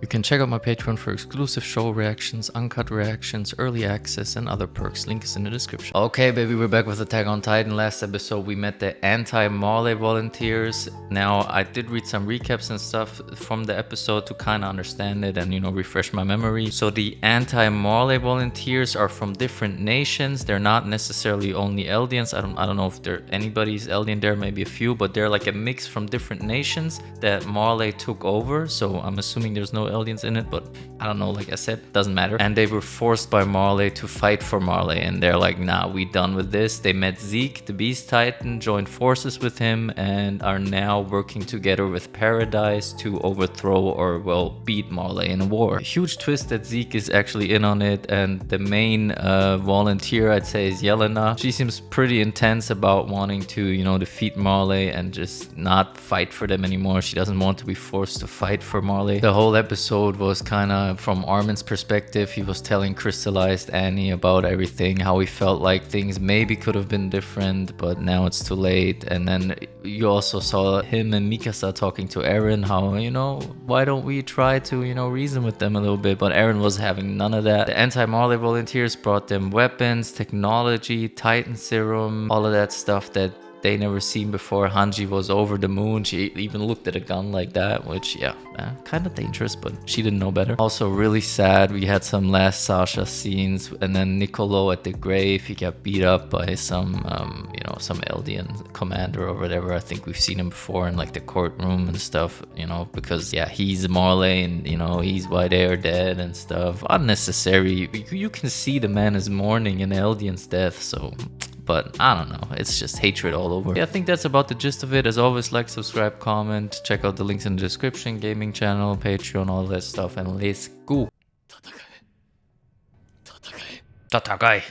You can check out my Patreon for exclusive show reactions, uncut reactions, early access, and other perks. Link is in the description. Okay, baby, we're back with Attack on Titan. Last episode, we met the anti-Marley volunteers. Now, I did read some recaps and stuff from the episode to kind of understand it and, refresh my memory. So the anti-Marley volunteers are from different nations. They're not necessarily only Eldians. I don't know if anybody's Eldian there, maybe a few, but they're like a mix from different nations that Marley took over. So I'm assuming there's no Eldians in it, but I don't know, like I said, doesn't matter. And they were forced by Marley to fight for Marley, and they're like, nah, we done with this. They met Zeke, the Beast Titan, joined forces with him, and are now working together with Paradise to overthrow or, well, beat Marley in a war. A huge twist that Zeke is actually in on it, and the main volunteer, I'd say, is Yelena. She seems pretty intense about wanting to, defeat Marley and just not fight for them anymore. She doesn't want to be forced to fight for Marley. The whole episode was kind of from Armin's perspective. He was telling Crystallized Annie about everything, how he felt like things maybe could have been different, but now it's too late. And then you also saw him and Mikasa talking to EREN, how, why don't we try to, reason with them a little bit? But EREN was having none of that. The anti-Marley volunteers brought them weapons, technology, Titan serum, all of that stuff that they never seen before. Hanji was over the moon. She even looked at a gun like that, which, yeah, kind of dangerous, but she didn't know better. Also really sad, we had some last Sasha scenes, and then Niccolo at the grave, he got beat up by some Eldian commander or whatever. I think we've seen him before in like the courtroom and stuff, because, yeah, he's Marley, and, he's why they are dead and stuff. Unnecessary. You can see the man is mourning an Eldian's death, so... But I don't know, it's just hatred all over. Yeah, I think that's about the gist of it. As always, like, subscribe, comment, check out the links in the description, gaming channel, Patreon, all that stuff, and let's go. Tatakai.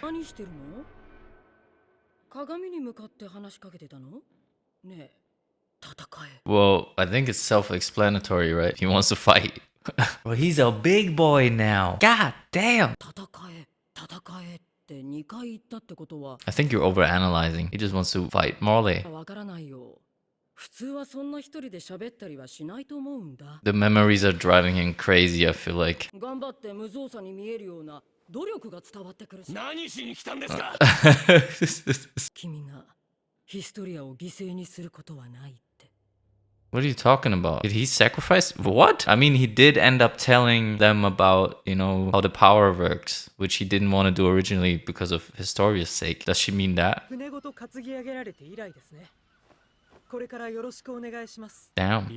Well, I think it's self-explanatory, right? He wants to fight. Well, he's a big boy now. God damn. I think you're overanalyzing. He just wants to fight Marley. The memories are driving him crazy, I feel like. What are you talking about? Did he sacrifice? What? I mean, he did end up telling them about, how the power works, which he didn't want to do originally because of Historia's sake. Does she mean that? Damn.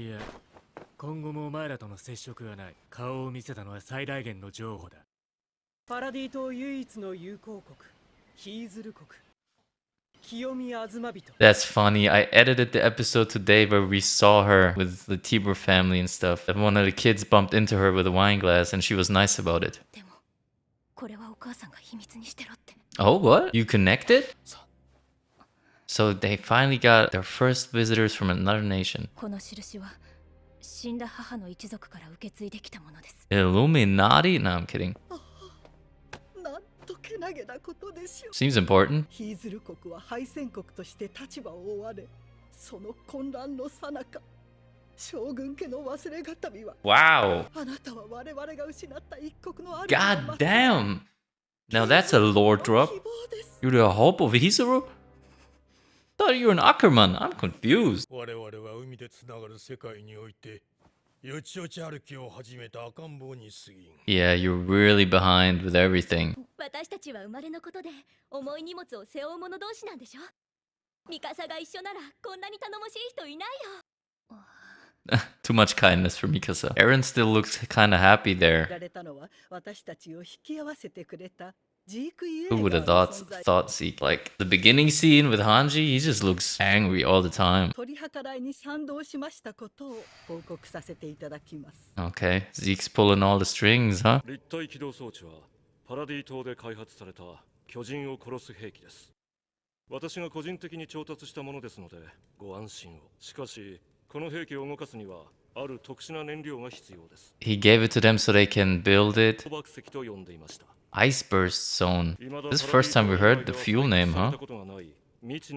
That's funny. I edited the episode today where we saw her with the Tibur family and stuff. And one of the kids bumped into her with a wine glass and she was nice about it. Oh, what? You connected? So they finally got their first visitors from another nation. Illuminati? No, I'm kidding. Seems important. Wow. God damn. Now that's a lore drop. You're the hope of Hisaru? Thought you were an Ackerman. I'm confused. Yeah, you're really behind with everything. Too much kindness for Mikasa. Eren still looks kinda happy there. Who would have thought Zeke? Like, the beginning scene with Hanji, he just looks angry all the time. Okay, Zeke's pulling all the strings, huh? He gave it to them so they can build it. Ice Burst Zone. This is the first time we heard the fuel name, huh? Maybe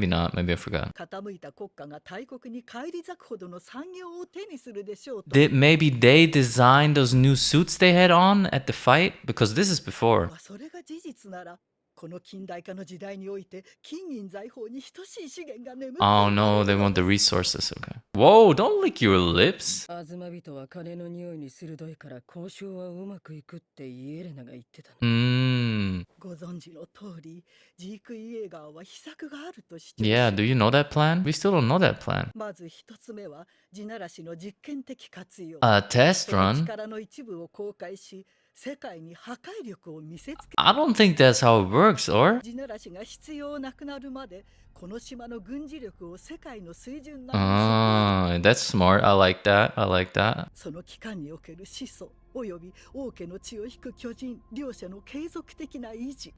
not. Maybe I forgot. 傾いた国家が大国に返り咲くほどの産業を手にするでしょうと。Maybe they designed those new suits they had on at the fight? Because this is before. それが事実なら、この近代化の時代において金銀財宝に等しい資源が眠っている。Oh no, they want the resources. Okay. Whoa, don't lick your lips. アズマ人は金の匂いに鋭いから交渉はうまくいくってイエレナが言ってたの。ご存知の通り、ジーク・イエーガーは秘策があると主張し。Yeah, do you know that plan? We still don't know that plan. まず一つ目は、地ならしの実験的活用。Test run? 力の一部を公開し、世界に破壊力を見せつけ。I don't think that's how it works, or? 地ならしが必要なくなるまで、この島の軍事力を世界の水準なThat's smart. I like that. I like that. その期間における始祖および王家の血を引く巨人両者の継続的な維持、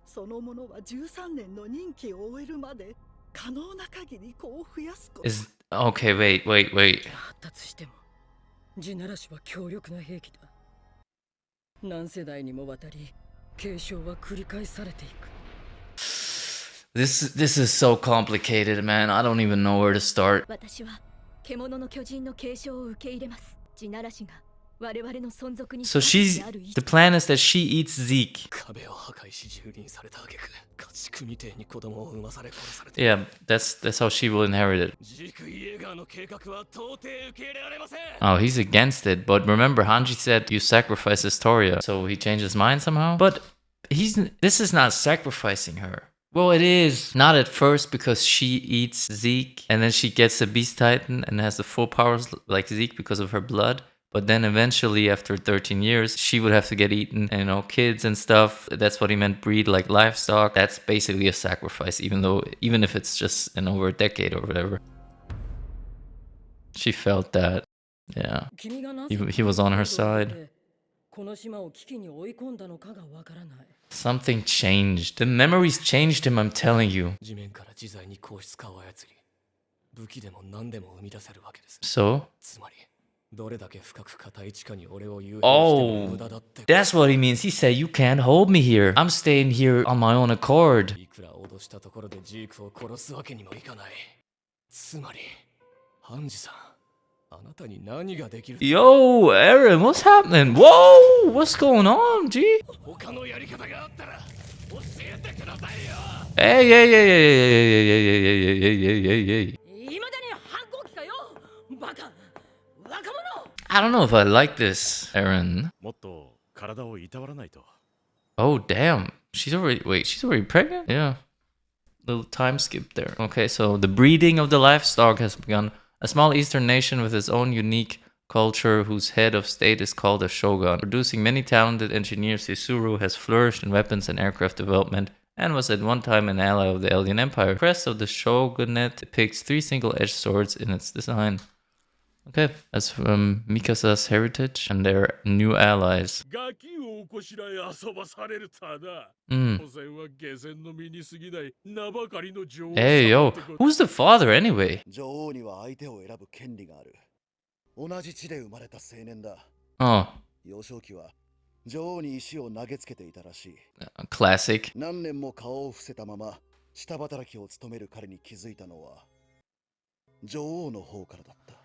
そのものは13年の任期を終えるまで可能な限り子を増やすこと。Okay, wait. 発達しても地ならしは強力な兵器だ。何世代にもわたり継承は繰り返されていく。This is so complicated, man. I don't even know where to start. 私は獣の巨人の継承を受け入れます。地ならしが我々の存続に。So the plan is that she eats Zeke. Yeah, that's how she will inherit it. Oh, he's against it. But remember, Hanji said you sacrifice Historia. So he changed his mind somehow. But this is not sacrificing her. Well, it is. Not at first, because she eats Zeke and then she gets a Beast Titan and has the full powers like Zeke because of her blood. But then eventually, after 13 years, she would have to get eaten, and, kids and stuff. That's what he meant, breed like livestock. That's basically a sacrifice, even if it's just in over a decade or whatever. She felt that. Yeah. He was on her side. Something changed. The memories changed him, I'm telling you. So? Oh, that's what he means. He said, you can't hold me here. I'm staying here on my own accord. Yo, Eren, what's happening? Whoa, what's going on, G? Hey. I don't know if I like this, Eren. Oh, damn. She's already pregnant? Yeah. Little time skip there. Okay, so the breeding of the livestock has begun. A small eastern nation with its own unique culture whose head of state is called a shogun. Producing many talented engineers, Isuru has flourished in weapons and aircraft development and was at one time an ally of the Alien Empire. The crest of the shogunate depicts 3 single-edged swords in its design. Okay, that's from Mikasa's heritage and their new allies. Hey, yo, who's the father anyway? Oh. Classic.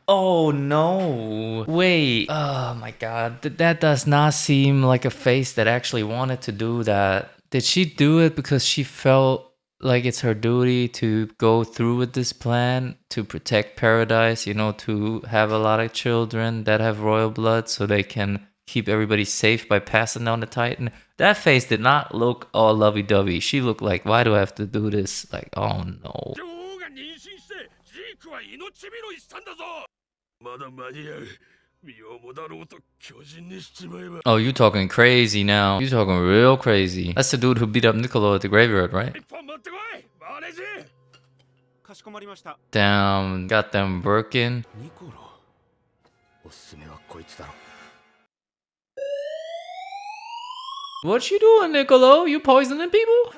Oh no. Wait. Oh my god. That does not seem like a face that actually wanted to do that. Did she do it because she felt like it's her duty to go through with this plan to protect paradise, to have a lot of children that have royal blood so they can keep everybody safe by passing down the Titan? That face did not look all lovey-dovey. She looked like, why do I have to do this? Like, oh no. Oh, you talking crazy now. You talking real crazy. That's the dude who beat up Niccolo at the graveyard, right? Damn, got them working. What you doing, Niccolo? You poisoning people?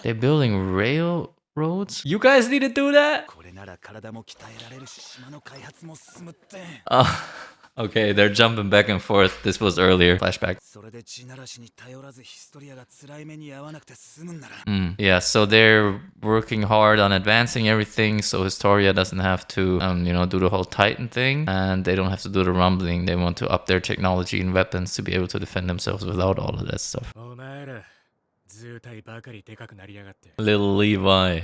They're building railroads? You guys need to do that? Okay, they're jumping back and forth. This was earlier. Flashback. Yeah, so they're working hard on advancing everything, so Historia doesn't have to, do the whole Titan thing, and they don't have to do the rumbling. They want to up their technology and weapons to be able to defend themselves without all of that stuff. Little Levi.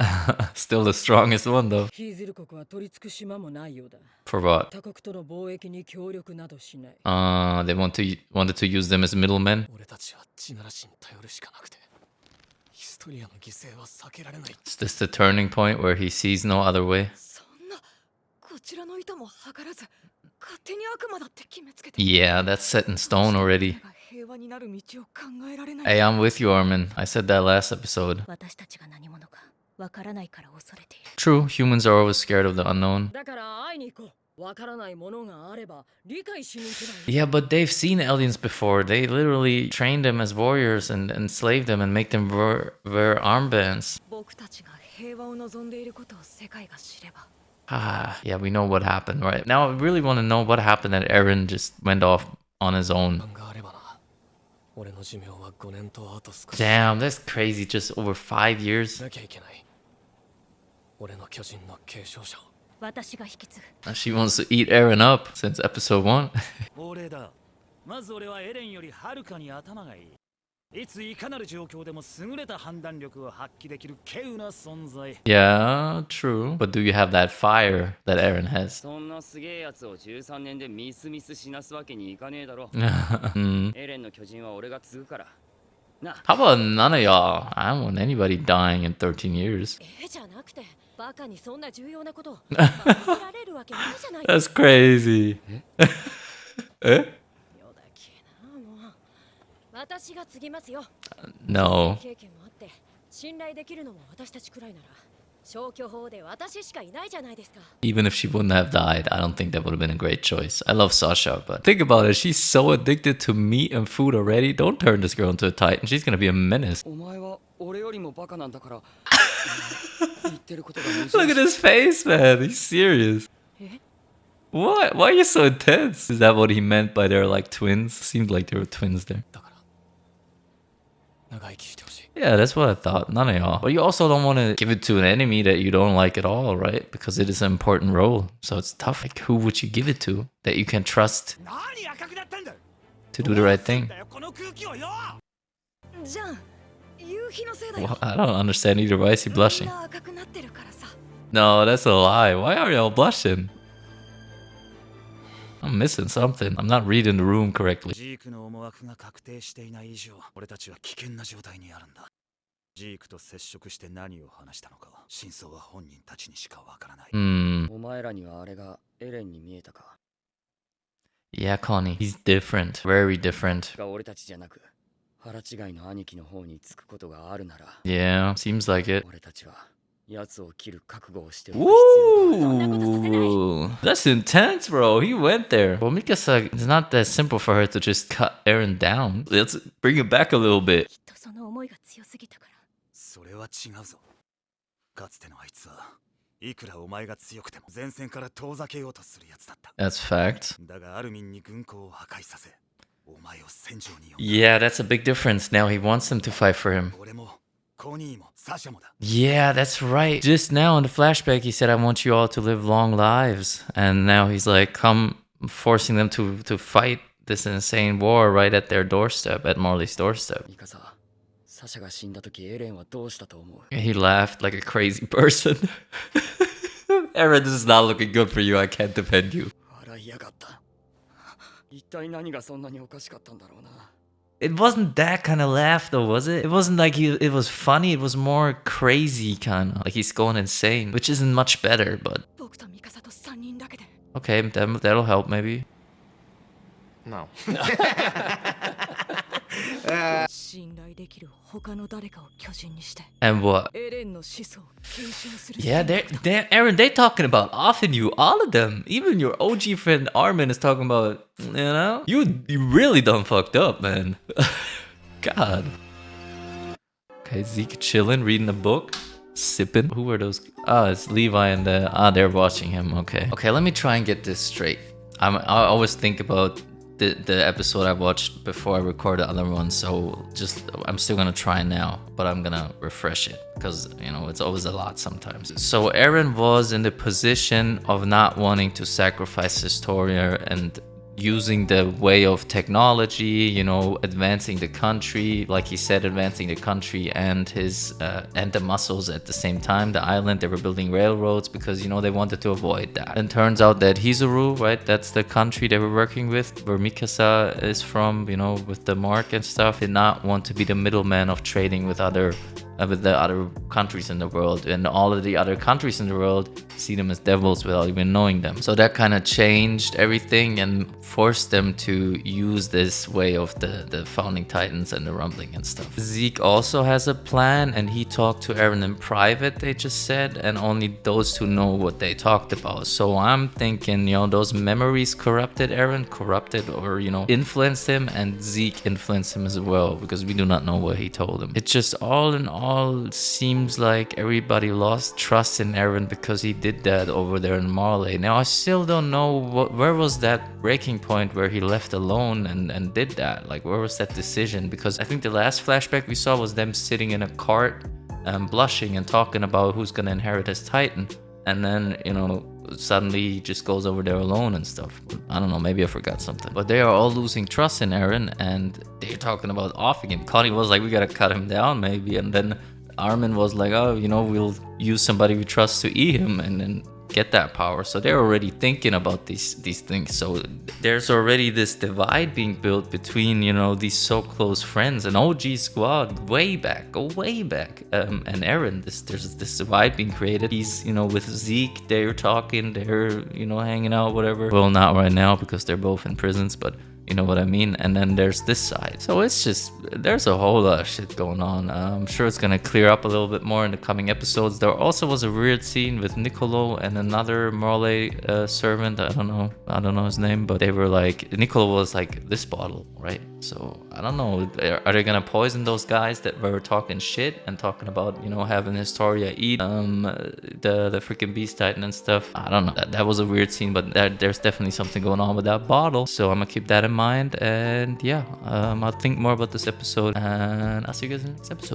Still the strongest one, though. For what? They wanted to use them as middlemen. Is this the turning point where he sees no other way? Yeah, that's set in stone already. Hey, I'm with you, Armin. I said that last episode. True, humans are always scared of the unknown. Yeah, but they've seen aliens before. They literally train them as warriors and enslave them and make them wear armbands. Yeah, we know what happened, right? Now I really want to know what happened that Eren just went off on his own. Damn, that's crazy. Just over 5 years. She wants to eat Eren up since episode 1. Yeah, true. But do you have that fire that Eren has? How about none of y'all? I don't want anybody dying in 13 years. That's crazy. No. Even if she wouldn't have died, I don't think that would have been a great choice. I love Sasha, but think about it. She's so addicted to meat and food already. Don't turn this girl into a Titan. She's gonna be a menace. Look at his face, man. He's serious. What? Why are you so intense? Is that what he meant by they're like twins? Seemed like they were twins there. Yeah, that's what I thought. None of y'all. But you also don't want to give it to an enemy that you don't like at all, right? Because it is an important role. So it's tough. Like, who would you give it to that you can trust to do the right thing? Well, I don't understand either. Why is he blushing? No, that's a lie. Why are y'all blushing? I'm missing something. I'm not reading the room correctly. Yeah, Connie. He's different. Very different. Yeah, seems like it. Ooh, that's intense, bro. He went there. Well, Mikasa, it's not that simple for her to just cut Eren down. Let's bring it back a little bit. That's fact. Yeah, that's a big difference. Now he wants them to fight for him. Yeah, that's right. Just now in the flashback, he said, I want you all to live long lives. And now he's like, come forcing them to fight this insane war right at their doorstep, at Marley's doorstep. He laughed like a crazy person. Eren, this is not looking good for you. I can't defend you. It wasn't that kind of laugh though, was it? It wasn't like it was funny. It was more crazy kind of. Like he's going insane, which isn't much better, but... Okay, that'll help maybe. No. And what? Yeah, Eren, they're talking about offing you, all of them. Even your OG friend Armin is talking about, you really done fucked up, man. God. Okay, Zeke chilling, reading a book, sipping. Who are those? It's Levi and they're watching him. Okay, let me try and get this straight. I always think about the episode I watched before I record the other one, so I'm still gonna try now, but I'm gonna refresh it because it's always a lot sometimes. So Eren was in the position of not wanting to sacrifice Historia and using the way of technology, advancing the country, like he said, advancing the country and his and the muscles at the same time. The island, they were building railroads because they wanted to avoid that. And turns out that Hizuru, right, that's the country they were working with, where Mikasa is from, with the mark and stuff, did not want to be the middleman of trading with the other countries in the world, and all of the other countries in the world see them as devils without even knowing them. So that kind of changed everything and forced them to use this way of the founding titans and the rumbling and stuff. Zeke also has a plan, and he talked to Eren in private, they just said, and only those two know what they talked about. So I'm thinking, those memories corrupted Eren, or influenced him, and Zeke influenced him as well, because we do not know what he told him. It just all in all seems like everybody lost trust in Eren because he did that over there in Marley. Now I still don't know where was that breaking point where he left alone and did that. Like, where was that decision? Because I think the last flashback we saw was them sitting in a cart, blushing and talking about who's gonna inherit as Titan, and then suddenly he just goes over there alone and stuff. I don't know, maybe I forgot something. But they are all losing trust in Eren, and they're talking about offing him. Connie was like, we gotta cut him down maybe, and then Armin was like, oh, we'll use somebody we trust to eat him and then get that power. So they're already thinking about these things. So there's already this divide being built between these so close friends, an OG squad go way back, and Eren. There's this divide being created. He's with Zeke, they're talking, they're hanging out, whatever. Well, not right now because they're both in prisons, but you know what I mean? And then there's this side. So it's just, there's a whole lot of shit going on. I'm sure it's gonna clear up a little bit more in the coming episodes. There also was a weird scene with Niccolo and another Morley servant. I don't know his name, but they were like, Niccolo was like, this bottle, right? So I don't know, are they gonna poison those guys that were talking shit and talking about, having Historia eat the freaking Beast Titan and stuff? I don't know. That was a weird scene, but there's definitely something going on with that bottle. So I'm gonna keep that in mind, and yeah, I'll think more about this episode, and I'll see you guys in the next episode.